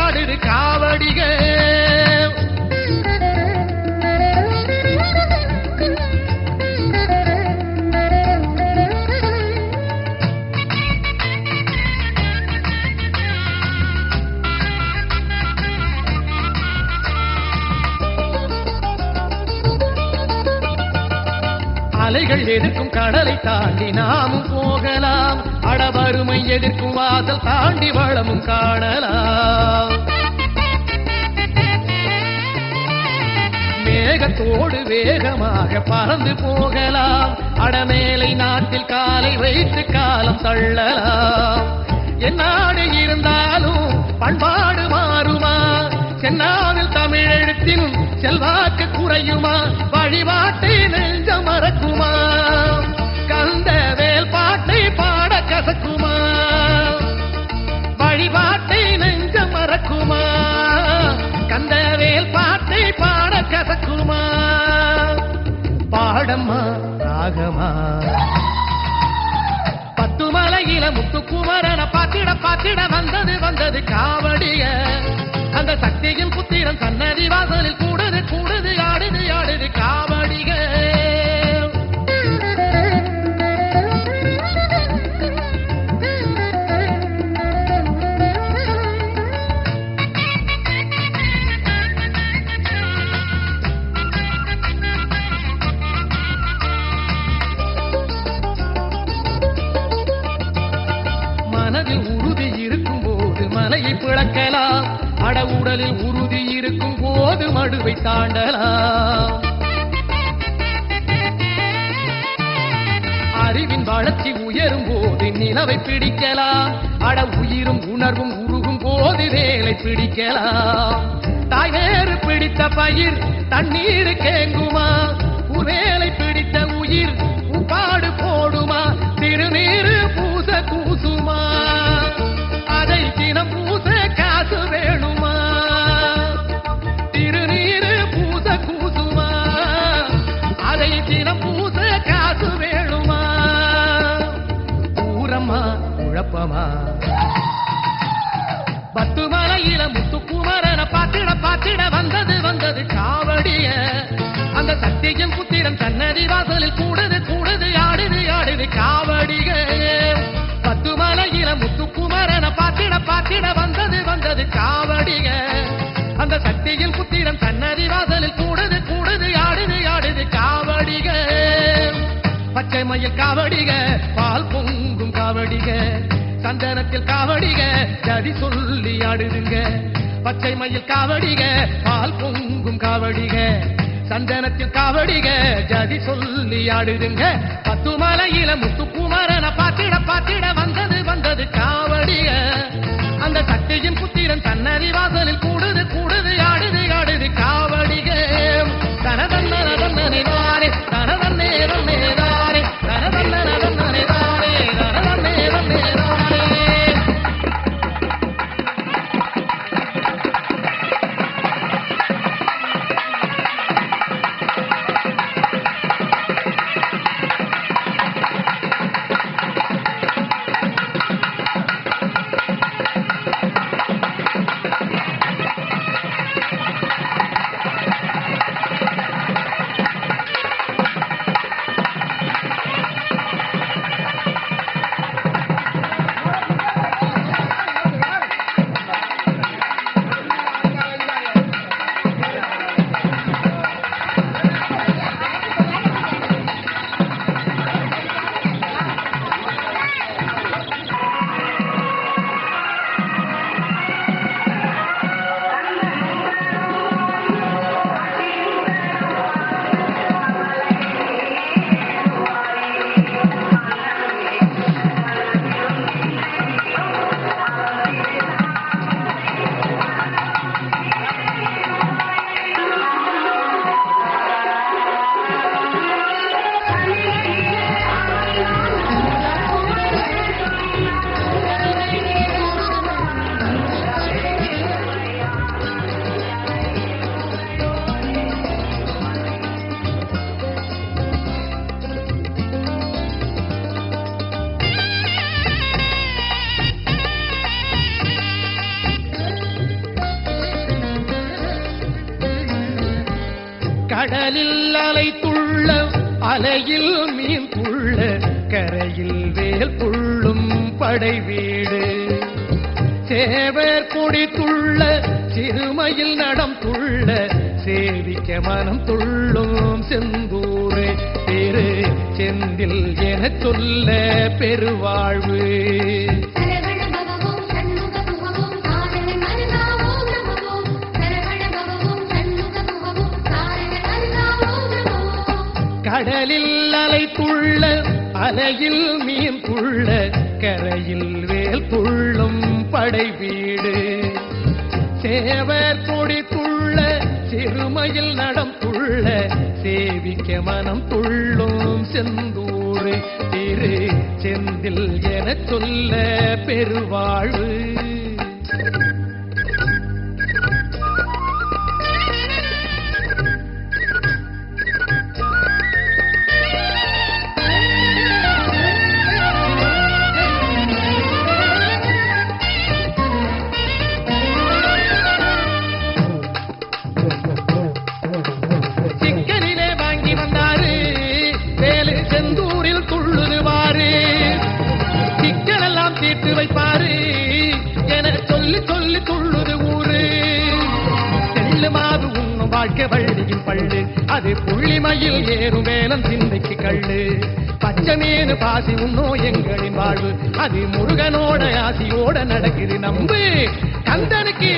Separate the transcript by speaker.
Speaker 1: ஆடுது காவடிக. அலைகள் எதிர்க்கும் கடலை தாண்டி நாமும் போகலாம். அடவருமை எதிர்க்கும் வாசல் தாண்டி வளமும் காணலாம். மேகத்தோடு வேகமாக பறந்து போகலாம். அடமேலை நாட்டில் காலை வைத்து காலம் தள்ளலாம். என்னாடு இருந்தாலும் பண்பாடு மாறுமா? சென்னாவில் தமிழ் எழுத்தின் செல்வாக்கு குறையுமா? வழிபாட்டை நெஞ்ச மறக்குமா? கந்த வேல் பாட்டை பாட கசக்குமா? வழிபாட்டை நெஞ்ச மறக்குமா? கந்த வேல் பாட்டை பாட கசக்குமா? பாடம்மா ராகமா பத்துமலையில முத்துக்குமரன பாத்திட பாத்திட வந்தது வந்தது காவடிய. அந்த சக்தியின் புத்திரன் சன்னதி வாசலில் கூடுது கூடுது ஆடுது ஆடுது காவடிக. மனதில் உறுதி இருக்கும் போது மலையை பிளக்கலாம். அட உடலில் உறுதி இருக்கும் போது மடுவை தாண்டலாம். அறிவின் வளர்ச்சி உயரும் போது நிலவை பிடிக்கலாம். அட உயிரும் உணர்வும் உருகும் போது வேலை பிடிக்கலாம். தாய் வேறு பிடித்த பயிர் தண்ணீர் கேங்குமா? வேலை பிடித்த உயிர் உப்பாடு போடுமா? திருநீரு பூச கூசுமா? அதை தினம் பூச காசு வேணுமா? திருநீரு பூச கூசுமா? அதை தினம் பூச காசு வேணுமா? ஊரம்மா குழப்பமா பத்துமலையில முத்துக்குமரன பாத்திட பாத்திட வந்தது வந்தது காவடிய. அந்த சக்தியின் புத்திரன் சன்னதி வாசலில் கூடுது கூடுது ஆடுது ஆடுது காவடிக. பத்துமலையில முத்துக்குமரன பாத்திட பாத்திட வந்தது வந்தது காவடிக. அந்த சக்தியின் புத்திரன் சன்னதி வாசலில் கூடுது கூடுது ஆடுது ஆடுது காவடிக. பச்சை மயில் காவடிக பால் பொங்கும் காவடிக. சந்தனத்தில் காவடிக ஜதி சொல்லி ஆடுதுங்க. பச்சை மயில் காவடிக பால் பொங்கும் காவடிக. சந்தனத்தில் காவடிக ஜதி சொல்லி ஆடுதுங்க. பத்துமலையில முத்துக்குமரன பாத்திட பாத்திட வந்தது வந்தது காவடிக. அந்த சக்தியின் புத்திரன் சன்னதி வாசலில் கூடுது கூடுது ஆடுது ஆடுது காவடிக. தனதன்னே தானே தனதன்னே தானே தனதன்னே தானே தனதன்னே தானே. கடலில் அலை துள்ள அலையில் மீன் துள்ள கரையில் வேல் துள்ளும் படை வீடு சேவர் கொடி துள்ள சிறுமையில் நடம் துள்ள சேவிக்க மனம் துள்ளும் செந்தூரே திரு செந்தில் என சொல்ல பெருவாழ்வு கடலில் அலை துள்ள அலையில் மீன் துள்ள கரையில் வேல் துள்ளும் படை வீடு சேவர் கொடி துள்ள சிறுமையில் நடம் துள்ள சேவிக்க மனம் துள்ளும் செந்தூர் திரு செந்தில் என சொல்ல பெருவாழ்வு தீட்டு வைப்பாரு என சொல்லி சொல்லி துள்ளுது ஊரு செல்லுமாது உண்ணும் வாழ்க்கை வள்ளியின் பள்ளு அது புள்ளிமையில் ஏறும் வேலம் சிந்தைக்கு கள்ளு பச்சை மீனு பாசி உண்ணோ எங்களின் வாழ்வு அது முருகனோட ஆசியோட நடக்குது நம்பு கந்தனுக்கு